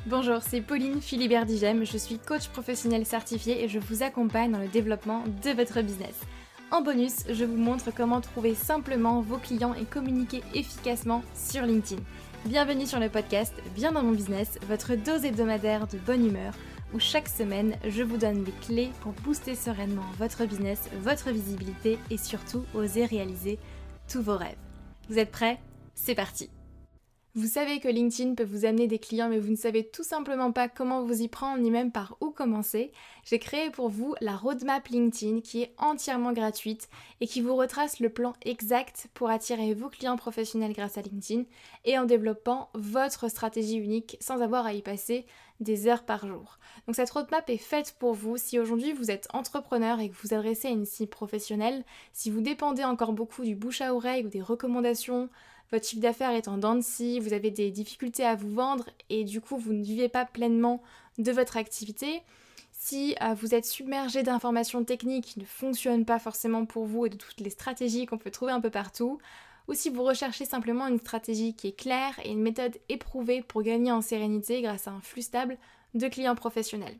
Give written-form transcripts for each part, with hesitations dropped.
Bonjour, c'est Pauline Philibert-Digem, je suis coach professionnel certifié et je vous accompagne dans le développement de votre business. En bonus, je vous montre comment trouver simplement vos clients et communiquer efficacement sur LinkedIn. Bienvenue sur le podcast Bien dans mon business, votre dose hebdomadaire de bonne humeur, où chaque semaine, je vous donne les clés pour booster sereinement votre business, votre visibilité et surtout oser réaliser tous vos rêves. Vous êtes prêts ? C'est parti! Vous savez que LinkedIn peut vous amener des clients, mais vous ne savez tout simplement pas comment vous y prendre ni même par où commencer. J'ai créé pour vous la roadmap LinkedIn qui est entièrement gratuite et qui vous retrace le plan exact pour attirer vos clients professionnels grâce à LinkedIn et en développant votre stratégie unique sans avoir à y passer des heures par jour. Donc cette roadmap est faite pour vous si aujourd'hui vous êtes entrepreneur et que vous adressez à une cible professionnelle, si vous dépendez encore beaucoup du bouche à oreille ou des recommandations, votre chiffre d'affaires est en dents de scie, vous avez des difficultés à vous vendre et du coup vous ne vivez pas pleinement de votre activité. Si vous êtes submergé d'informations techniques qui ne fonctionnent pas forcément pour vous et de toutes les stratégies qu'on peut trouver un peu partout, ou si vous recherchez simplement une stratégie qui est claire et une méthode éprouvée pour gagner en sérénité grâce à un flux stable de clients professionnels.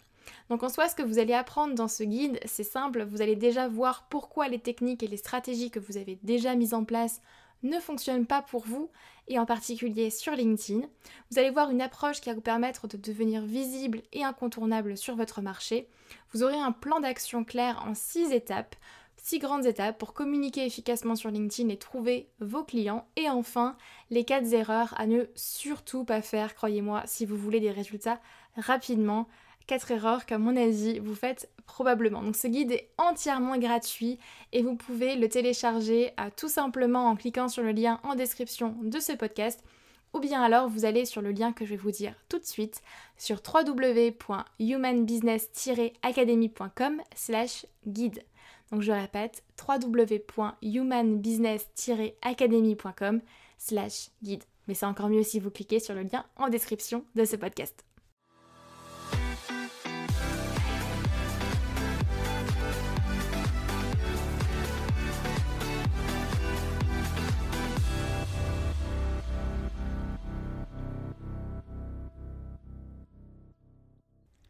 Donc en soi, ce que vous allez apprendre dans ce guide, c'est simple, vous allez déjà voir pourquoi les techniques et les stratégies que vous avez déjà mises en place ne fonctionnent pas pour vous, et en particulier sur LinkedIn. Vous allez voir une approche qui va vous permettre de devenir visible et incontournable sur votre marché. Vous aurez un plan d'action clair en 6 étapes, 6 grandes étapes pour communiquer efficacement sur LinkedIn et trouver vos clients. Et enfin, les 4 erreurs à ne surtout pas faire, croyez-moi, si vous voulez des résultats rapidement. 4 erreurs qu'à mon avis vous faites probablement. Donc ce guide est entièrement gratuit et vous pouvez le télécharger tout simplement en cliquant sur le lien en description de ce podcast, ou bien alors vous allez sur le lien que je vais vous dire tout de suite sur www.humanbusiness-academy.com/guide. Donc je répète, www.humanbusiness-academy.com/guide. Mais c'est encore mieux si vous cliquez sur le lien en description de ce podcast.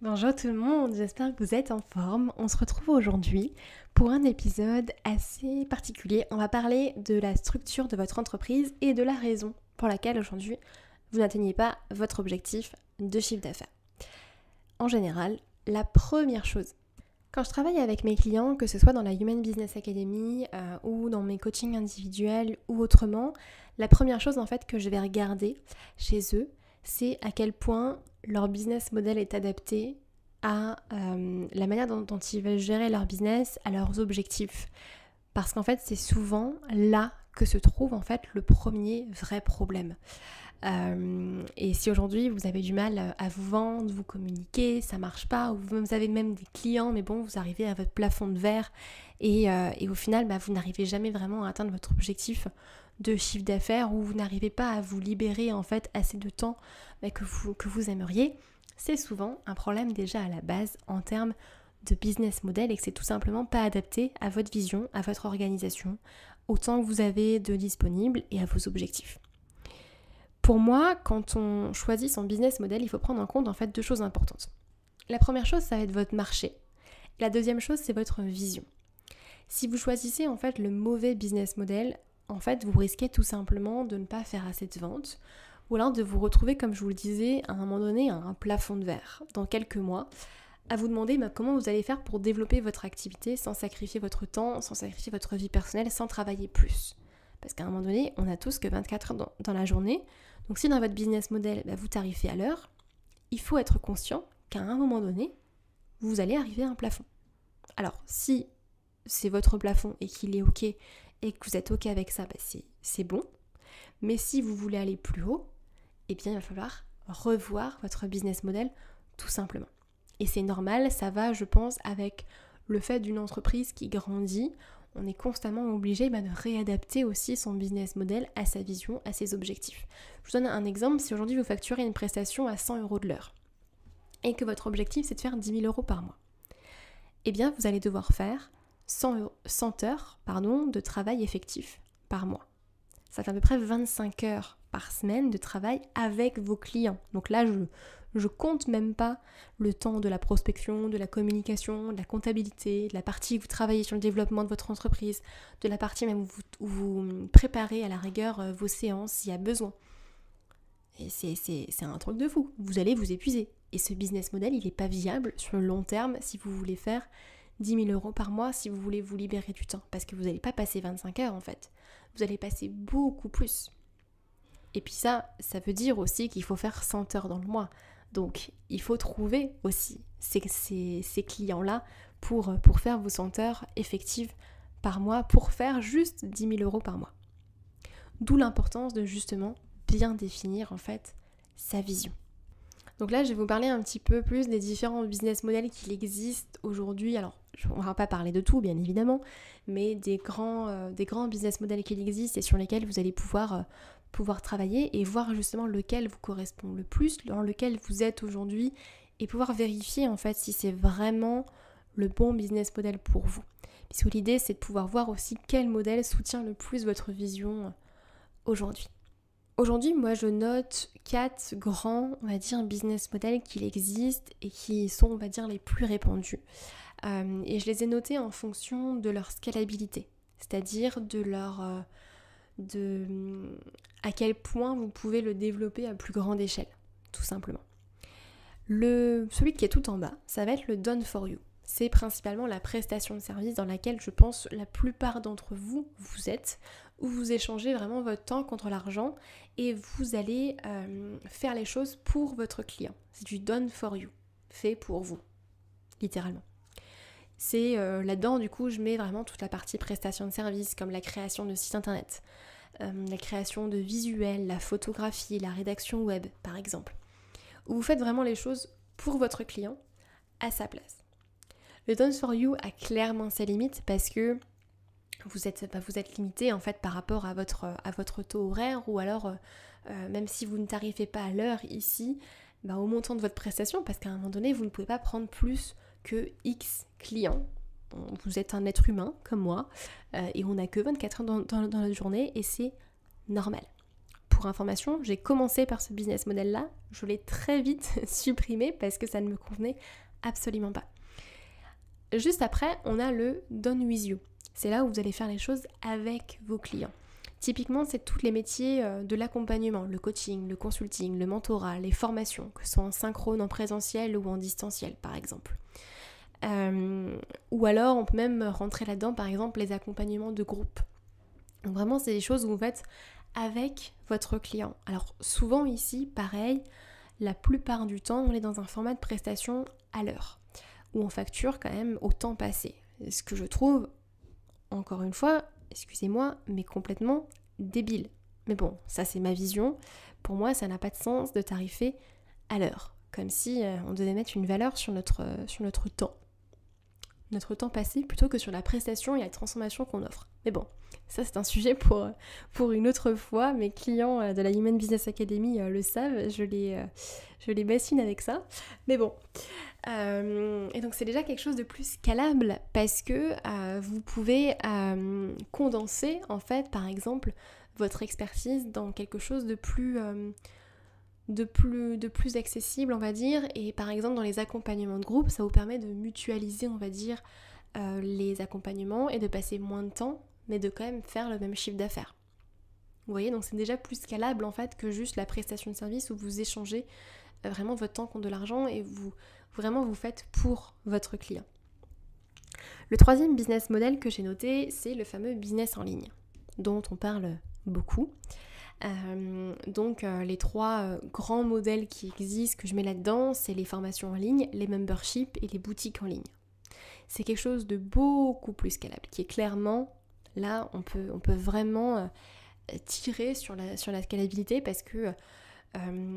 Bonjour tout le monde, j'espère que vous êtes en forme. On se retrouve aujourd'hui pour un épisode assez particulier. On va parler de la structure de votre entreprise et de la raison pour laquelle aujourd'hui vous n'atteignez pas votre objectif de chiffre d'affaires. En général, la première chose, quand je travaille avec mes clients, que ce soit dans la Human Business Academy ou dans mes coachings individuels ou autrement, la première chose en fait que je vais regarder chez eux, c'est à quel point leur business model est adapté à la manière dont ils veulent gérer leur business, à leurs objectifs. Parce qu'en fait, c'est souvent là que se trouve en fait le premier vrai problème. Et si aujourd'hui vous avez du mal à vous vendre, vous communiquer, ça marche pas, ou vous avez même des clients, mais bon, vous arrivez à votre plafond de verre et au final, vous n'arrivez jamais vraiment à atteindre votre objectif de chiffre d'affaires, ou vous n'arrivez pas à vous libérer en fait assez de temps que vous aimeriez, c'est souvent un problème déjà à la base en termes de business model et que c'est tout simplement pas adapté à votre vision, à votre organisation, au temps que vous avez de disponible et à vos objectifs. Pour moi, quand on choisit son business model, il faut prendre en compte en fait 2 choses importantes. La première chose, ça va être votre marché. La deuxième chose, c'est votre vision. Si vous choisissez en fait le mauvais business model, en fait, vous risquez tout simplement de ne pas faire assez de ventes ou alors de vous retrouver, comme je vous le disais, à un moment donné, à un plafond de verre dans quelques mois, à vous demander comment vous allez faire pour développer votre activité sans sacrifier votre temps, sans sacrifier votre vie personnelle, sans travailler plus. Parce qu'à un moment donné, on n'a tous que 24 heures dans la journée. Donc si dans votre business model, vous tarifez à l'heure, il faut être conscient qu'à un moment donné, vous allez arriver à un plafond. Alors si c'est votre plafond et qu'il est OK et que vous êtes OK avec ça, c'est bon. Mais si vous voulez aller plus haut, il va falloir revoir votre business model tout simplement. Et c'est normal, ça va, je pense, avec le fait d'une entreprise qui grandit. On est constamment obligé de réadapter aussi son business model à sa vision, à ses objectifs. Je vous donne un exemple, si aujourd'hui vous facturez une prestation à 100 € de l'heure et que votre objectif c'est de faire 10 000 € par mois, vous allez devoir faire 100 heures de travail effectif par mois. Ça fait à peu près 25 heures par semaine de travail avec vos clients. Donc là, Je compte même pas le temps de la prospection, de la communication, de la comptabilité, de la partie où vous travaillez sur le développement de votre entreprise, de la partie même où vous préparez à la rigueur vos séances s'il y a besoin. Et c'est un truc de fou. Vous allez vous épuiser. Et ce business model, il n'est pas viable sur le long terme si vous voulez faire 10 000 € par mois, si vous voulez vous libérer du temps. Parce que vous n'allez pas passer 25 heures en fait. Vous allez passer beaucoup plus. Et puis ça veut dire aussi qu'il faut faire 100 heures dans le mois. Donc il faut trouver aussi ces clients-là pour faire vos 100 heures effectives par mois, pour faire juste 10 000 € par mois. D'où l'importance de justement bien définir en fait sa vision. Donc là, je vais vous parler un petit peu plus des différents business models qui existent aujourd'hui. Alors, on ne va pas parler de tout, bien évidemment, mais des grands business models qui existent et sur lesquels vous allez pouvoir travailler et voir justement lequel vous correspond le plus, dans lequel vous êtes aujourd'hui et pouvoir vérifier en fait si c'est vraiment le bon business model pour vous. Puisque l'idée, c'est de pouvoir voir aussi quel modèle soutient le plus votre vision aujourd'hui. Aujourd'hui, moi, je note 4 grands, on va dire, business models qui existent et qui sont, on va dire, les plus répandus. Et je les ai notés en fonction de leur scalabilité, c'est-à-dire à quel point vous pouvez le développer à plus grande échelle, tout simplement. Celui qui est tout en bas, ça va être le Done for You. C'est principalement la prestation de service dans laquelle je pense la plupart d'entre vous êtes, où vous échangez vraiment votre temps contre l'argent et vous allez faire les choses pour votre client. C'est du done for you, fait pour vous, littéralement. C'est là-dedans, du coup, je mets vraiment toute la partie prestation de service, comme la création de sites internet, la création de visuels, la photographie, la rédaction web, par exemple, où vous faites vraiment les choses pour votre client à sa place. Le Done for You a clairement ses limites parce que vous êtes limité en fait par rapport à votre taux horaire ou alors même si vous ne tarifez pas à l'heure ici, au montant de votre prestation, parce qu'à un moment donné vous ne pouvez pas prendre plus que X clients. Vous êtes un être humain comme moi et on n'a que 24 heures dans la journée et c'est normal. Pour information, j'ai commencé par ce business model là, je l'ai très vite supprimé parce que ça ne me convenait absolument pas. Juste après, on a le Done with you. C'est là où vous allez faire les choses avec vos clients. Typiquement, c'est tous les métiers de l'accompagnement, le coaching, le consulting, le mentorat, les formations, que ce soit en synchrone, en présentiel ou en distanciel, par exemple. Ou alors, on peut même rentrer là-dedans, par exemple, les accompagnements de groupe. Donc vraiment, c'est des choses où vous faites avec votre client. Alors souvent ici, pareil, la plupart du temps, on est dans un format de prestation à l'heure, où on facture quand même au temps passé. Ce que je trouve, encore une fois, excusez-moi, mais complètement débile. Mais bon, ça c'est ma vision. Pour moi, ça n'a pas de sens de tarifer à l'heure. Comme si on devait mettre une valeur sur notre temps. Notre temps passé plutôt que sur la prestation et la transformation qu'on offre. Mais bon, ça c'est un sujet pour une autre fois. Mes clients de la Human Business Academy le savent, je les bassine avec ça. Mais bon, et donc c'est déjà quelque chose de plus scalable parce que vous pouvez condenser en fait par exemple votre expertise dans quelque chose de plus accessible, on va dire. Et par exemple dans les accompagnements de groupe, ça vous permet de mutualiser, on va dire, les accompagnements et de passer moins de temps mais de quand même faire le même chiffre d'affaires. Vous voyez, donc c'est déjà plus scalable en fait que juste la prestation de service où vous échangez vraiment votre temps contre de l'argent et vous faites pour votre client. Le troisième business model que j'ai noté, c'est le fameux business en ligne, dont on parle beaucoup. Les 3 grands modèles qui existent, que je mets là-dedans, c'est les formations en ligne, les memberships et les boutiques en ligne. C'est quelque chose de beaucoup plus scalable, qui est clairement, là, on peut vraiment tirer sur la scalabilité parce que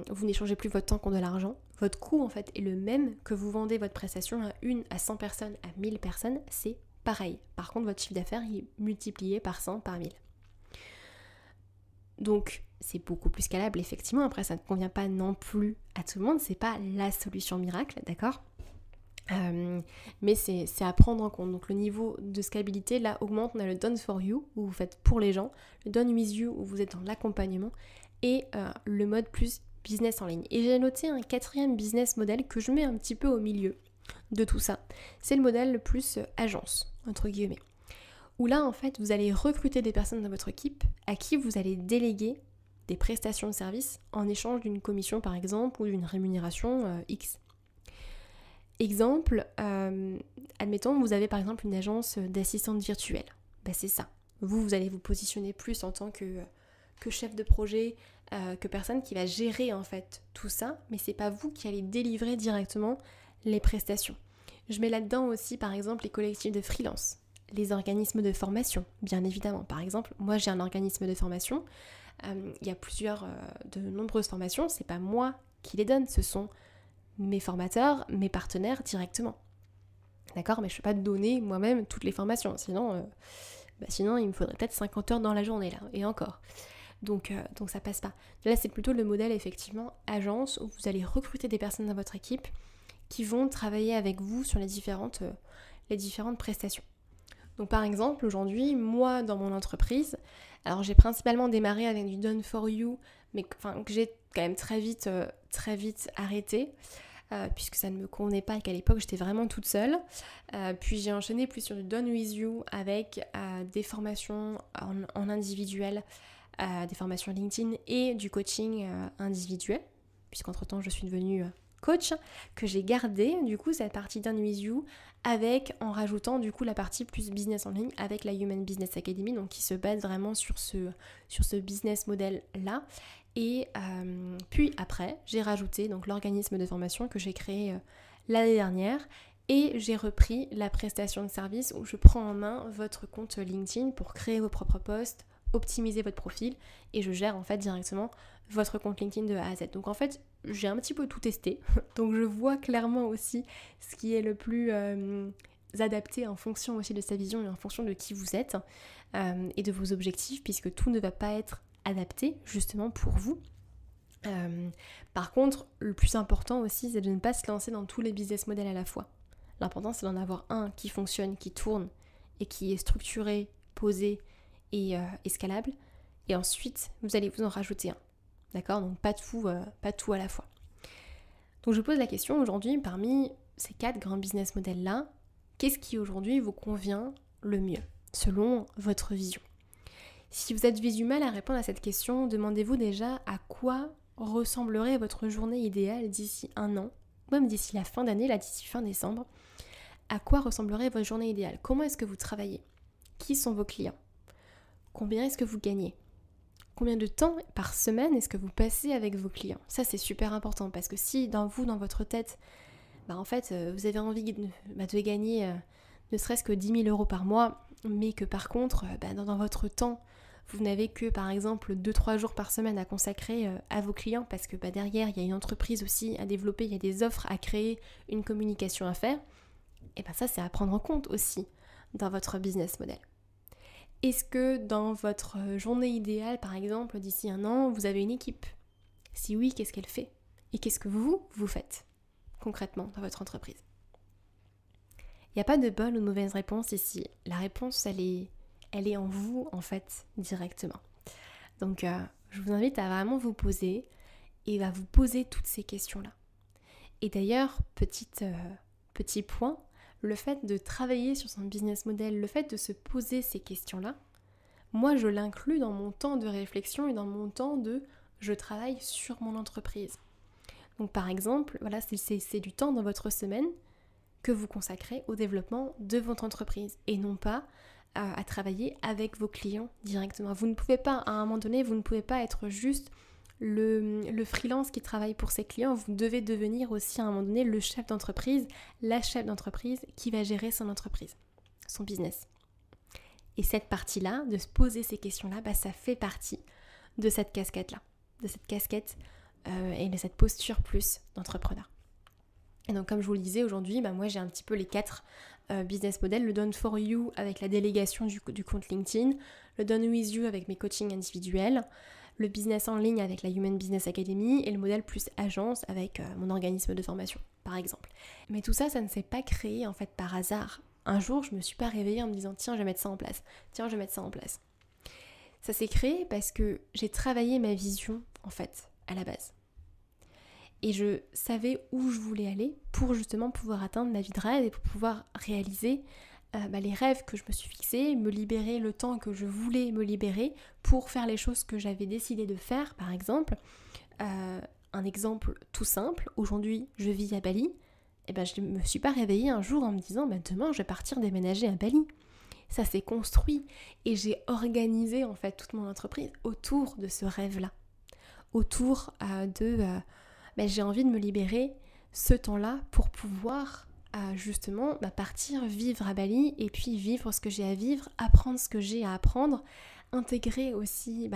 vous n'échangez plus votre temps contre de l'argent. Votre coût en fait est le même que vous vendez votre prestation à 1 à 100 personnes, à 1000 personnes, c'est pareil. Par contre, votre chiffre d'affaires il est multiplié par 100, par 1000. Donc, c'est beaucoup plus scalable, effectivement. Après, ça ne convient pas non plus à tout le monde. C'est pas la solution miracle, d'accord ? Mais c'est à prendre en compte. Donc, le niveau de scalabilité, là, augmente. On a le Done for You, où vous faites pour les gens. Le Done with You, où vous êtes dans l'accompagnement. Et le mode plus business en ligne. Et j'ai noté un quatrième business model que je mets un petit peu au milieu de tout ça. C'est le modèle plus agence, entre guillemets. Où là, en fait, vous allez recruter des personnes dans votre équipe à qui vous allez déléguer des prestations de services en échange d'une commission, par exemple, ou d'une rémunération X. Exemple, admettons, vous avez par exemple une agence d'assistante virtuelle. C'est ça. Vous allez vous positionner plus en tant que chef de projet, que personne qui va gérer en fait tout ça, mais c'est pas vous qui allez délivrer directement les prestations. Je mets là-dedans aussi par exemple les collectifs de freelance, les organismes de formation, bien évidemment. Par exemple, moi j'ai un organisme de formation, il y a de nombreuses formations, c'est pas moi qui les donne, ce sont mes formateurs, mes partenaires directement. D'accord, mais je ne peux pas donner moi-même toutes les formations, sinon il me faudrait peut-être 50 heures dans la journée là, et encore. Donc ça passe pas. Là c'est plutôt le modèle effectivement agence où vous allez recruter des personnes dans votre équipe qui vont travailler avec vous sur les différentes prestations. Donc par exemple aujourd'hui, moi dans mon entreprise, alors j'ai principalement démarré avec du done for you, mais que j'ai quand même très vite arrêté. Puisque ça ne me convenait pas et qu'à l'époque j'étais vraiment toute seule. Puis j'ai enchaîné plus sur du Done With You avec des formations en individuel, des formations LinkedIn et du coaching individuel, puisqu'entre-temps je suis devenue coach, que j'ai gardé du coup cette partie Done With You en rajoutant du coup la partie plus business en ligne avec la Human Business Academy, donc qui se base vraiment sur ce business model là. Et puis après, j'ai rajouté donc l'organisme de formation que j'ai créé l'année dernière et j'ai repris la prestation de service où je prends en main votre compte LinkedIn pour créer vos propres posts, optimiser votre profil et je gère en fait directement votre compte LinkedIn de A à Z. Donc en fait, j'ai un petit peu tout testé, donc je vois clairement aussi ce qui est le plus adapté en fonction aussi de sa vision et en fonction de qui vous êtes et de vos objectifs, puisque tout ne va pas être adapté justement pour vous. Par contre, le plus important aussi, c'est de ne pas se lancer dans tous les business models à la fois. L'important, c'est d'en avoir un qui fonctionne, qui tourne et qui est structuré, posé et scalable. Et ensuite, vous allez vous en rajouter un. D'accord ? Donc pas tout à la fois. Donc je pose la question aujourd'hui, parmi ces 4 grands business models-là, qu'est-ce qui aujourd'hui vous convient le mieux, selon votre vision ? Si vous avez du mal à répondre à cette question, demandez-vous déjà à quoi ressemblerait votre journée idéale d'ici 1 an, ou même d'ici la fin d'année, là d'ici fin décembre. À quoi ressemblerait votre journée idéale ? Comment est-ce que vous travaillez ? Qui sont vos clients ? Combien est-ce que vous gagnez ? Combien de temps par semaine est-ce que vous passez avec vos clients ? Ça c'est super important parce que si dans votre tête, en fait vous avez envie de gagner ne serait-ce que 10 000 € par mois, mais que par contre dans votre temps, vous n'avez que par exemple 2-3 jours par semaine à consacrer à vos clients parce que derrière il y a une entreprise aussi à développer, il y a des offres à créer, une communication à faire, et ça c'est à prendre en compte aussi dans votre business model. Est-ce que dans votre journée idéale par exemple d'ici 1 an vous avez une équipe ? Si oui, qu'est-ce qu'elle fait ? Et qu'est-ce que vous faites concrètement dans votre entreprise ? Il n'y a pas de bonne ou de mauvaise réponse ici. La réponse elle est en vous en fait directement. Donc je vous invite à vraiment vous poser et à vous poser toutes ces questions-là. Et d'ailleurs, petit point, le fait de travailler sur son business model, le fait de se poser ces questions-là, moi je l'inclus dans mon temps de réflexion et dans mon temps de je travaille sur mon entreprise. Donc par exemple, voilà, c'est du temps dans votre semaine que vous consacrez au développement de votre entreprise et non pas à travailler avec vos clients directement. Vous ne pouvez pas, à un moment donné, vous ne pouvez pas être juste le freelance qui travaille pour ses clients. Vous devez devenir aussi à un moment donné le chef d'entreprise, la chef d'entreprise qui va gérer son entreprise, son business. Et cette partie-là, de se poser ces questions-là, ça fait partie de cette casquette-là, de cette casquette et de cette posture plus d'entrepreneur. Et donc comme je vous le disais aujourd'hui, moi j'ai un petit peu les 4 business models, le Done for You avec la délégation du compte LinkedIn, le Done with You avec mes coachings individuels, le business en ligne avec la Human Business Academy et le modèle plus agence avec mon organisme de formation par exemple. Mais tout ça, ça ne s'est pas créé en fait par hasard. Un jour, je me suis pas réveillée en me disant tiens, je vais mettre ça en place, tiens, je vais mettre ça en place. Ça s'est créé parce que j'ai travaillé ma vision en fait à la base. Et je savais où je voulais aller pour justement pouvoir atteindre ma vie de rêve et pour pouvoir réaliser les rêves que je me suis fixés, me libérer le temps que je voulais me libérer pour faire les choses que j'avais décidé de faire, par exemple. Un exemple tout simple, aujourd'hui je vis à Bali, et je ne me suis pas réveillée un jour en me disant demain je vais partir déménager à Bali. Ça s'est construit et j'ai organisé en fait toute mon entreprise autour de ce rêve-là. Autour j'ai envie de me libérer ce temps-là pour pouvoir justement partir vivre à Bali et puis vivre ce que j'ai à vivre, apprendre ce que j'ai à apprendre, intégrer aussi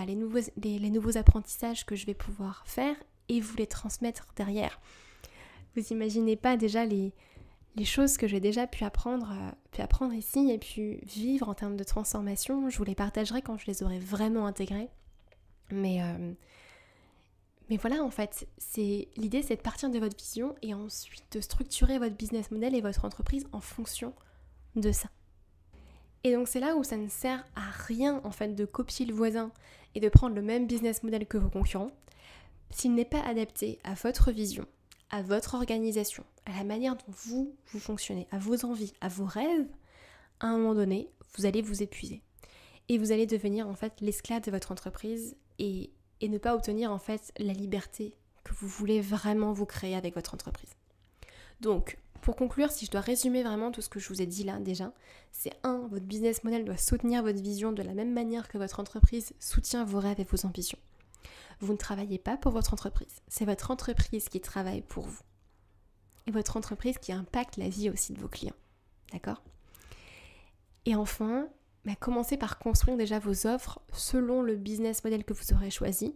les nouveaux apprentissages que je vais pouvoir faire et vous les transmettre derrière. Vous imaginez pas déjà les choses que j'ai déjà pu apprendre ici et pu vivre en termes de transformation. Je vous les partagerai quand je les aurai vraiment intégrées. Mais voilà, en fait, l'idée c'est de partir de votre vision et ensuite de structurer votre business model et votre entreprise en fonction de ça. Et donc c'est là où ça ne sert à rien en fait de copier le voisin et de prendre le même business model que vos concurrents s'il n'est pas adapté à votre vision, à votre organisation, à la manière dont vous fonctionnez, à vos envies, à vos rêves. À un moment donné, vous allez vous épuiser et vous allez devenir en fait l'esclave de votre entreprise et ne pas obtenir en fait la liberté que vous voulez vraiment vous créer avec votre entreprise. Donc, pour conclure, si je dois résumer vraiment tout ce que je vous ai dit là déjà, c'est 1, votre business model doit soutenir votre vision de la même manière que votre entreprise soutient vos rêves et vos ambitions. Vous ne travaillez pas pour votre entreprise, c'est votre entreprise qui travaille pour vous. Et votre entreprise qui impacte la vie aussi de vos clients. D'accord ? Et enfin, commencez par construire déjà vos offres selon le business model que vous aurez choisi.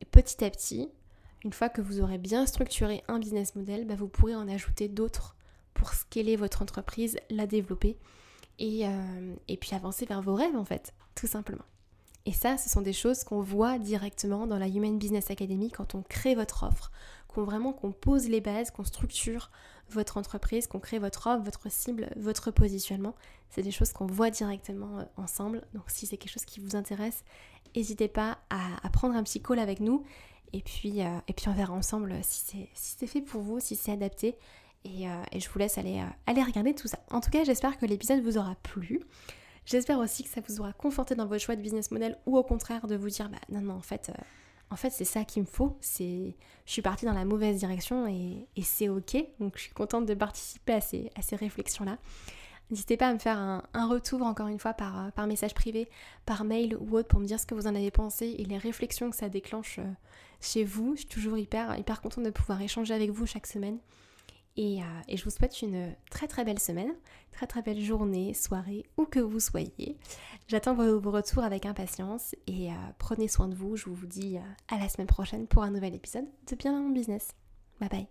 Et petit à petit, une fois que vous aurez bien structuré un business model, vous pourrez en ajouter d'autres pour scaler votre entreprise, la développer et puis avancer vers vos rêves en fait, tout simplement. Et ça, ce sont des choses qu'on voit directement dans la Human Business Academy quand on crée votre offre, qu'on pose les bases, qu'on structure votre entreprise, qu'on crée votre offre, votre cible, votre positionnement. C'est des choses qu'on voit directement ensemble. Donc si c'est quelque chose qui vous intéresse, n'hésitez pas à prendre un petit call avec nous et puis on verra ensemble si c'est fait pour vous, si c'est adapté. Et je vous laisse aller regarder tout ça. En tout cas, j'espère que l'épisode vous aura plu. J'espère aussi que ça vous aura conforté dans votre choix de business model ou au contraire de vous dire non, en fait c'est ça qu'il me faut. Je suis partie dans la mauvaise direction et c'est ok. Donc je suis contente de participer à ces réflexions-là. N'hésitez pas à me faire un retour encore une fois par message privé, par mail ou autre pour me dire ce que vous en avez pensé et les réflexions que ça déclenche chez vous. Je suis toujours hyper contente de pouvoir échanger avec vous chaque semaine. Et je vous souhaite une très très belle semaine, très très belle journée, soirée, où que vous soyez. J'attends vos retours avec impatience et prenez soin de vous. Je vous dis à la semaine prochaine pour un nouvel épisode de Bien dans mon business. Bye bye.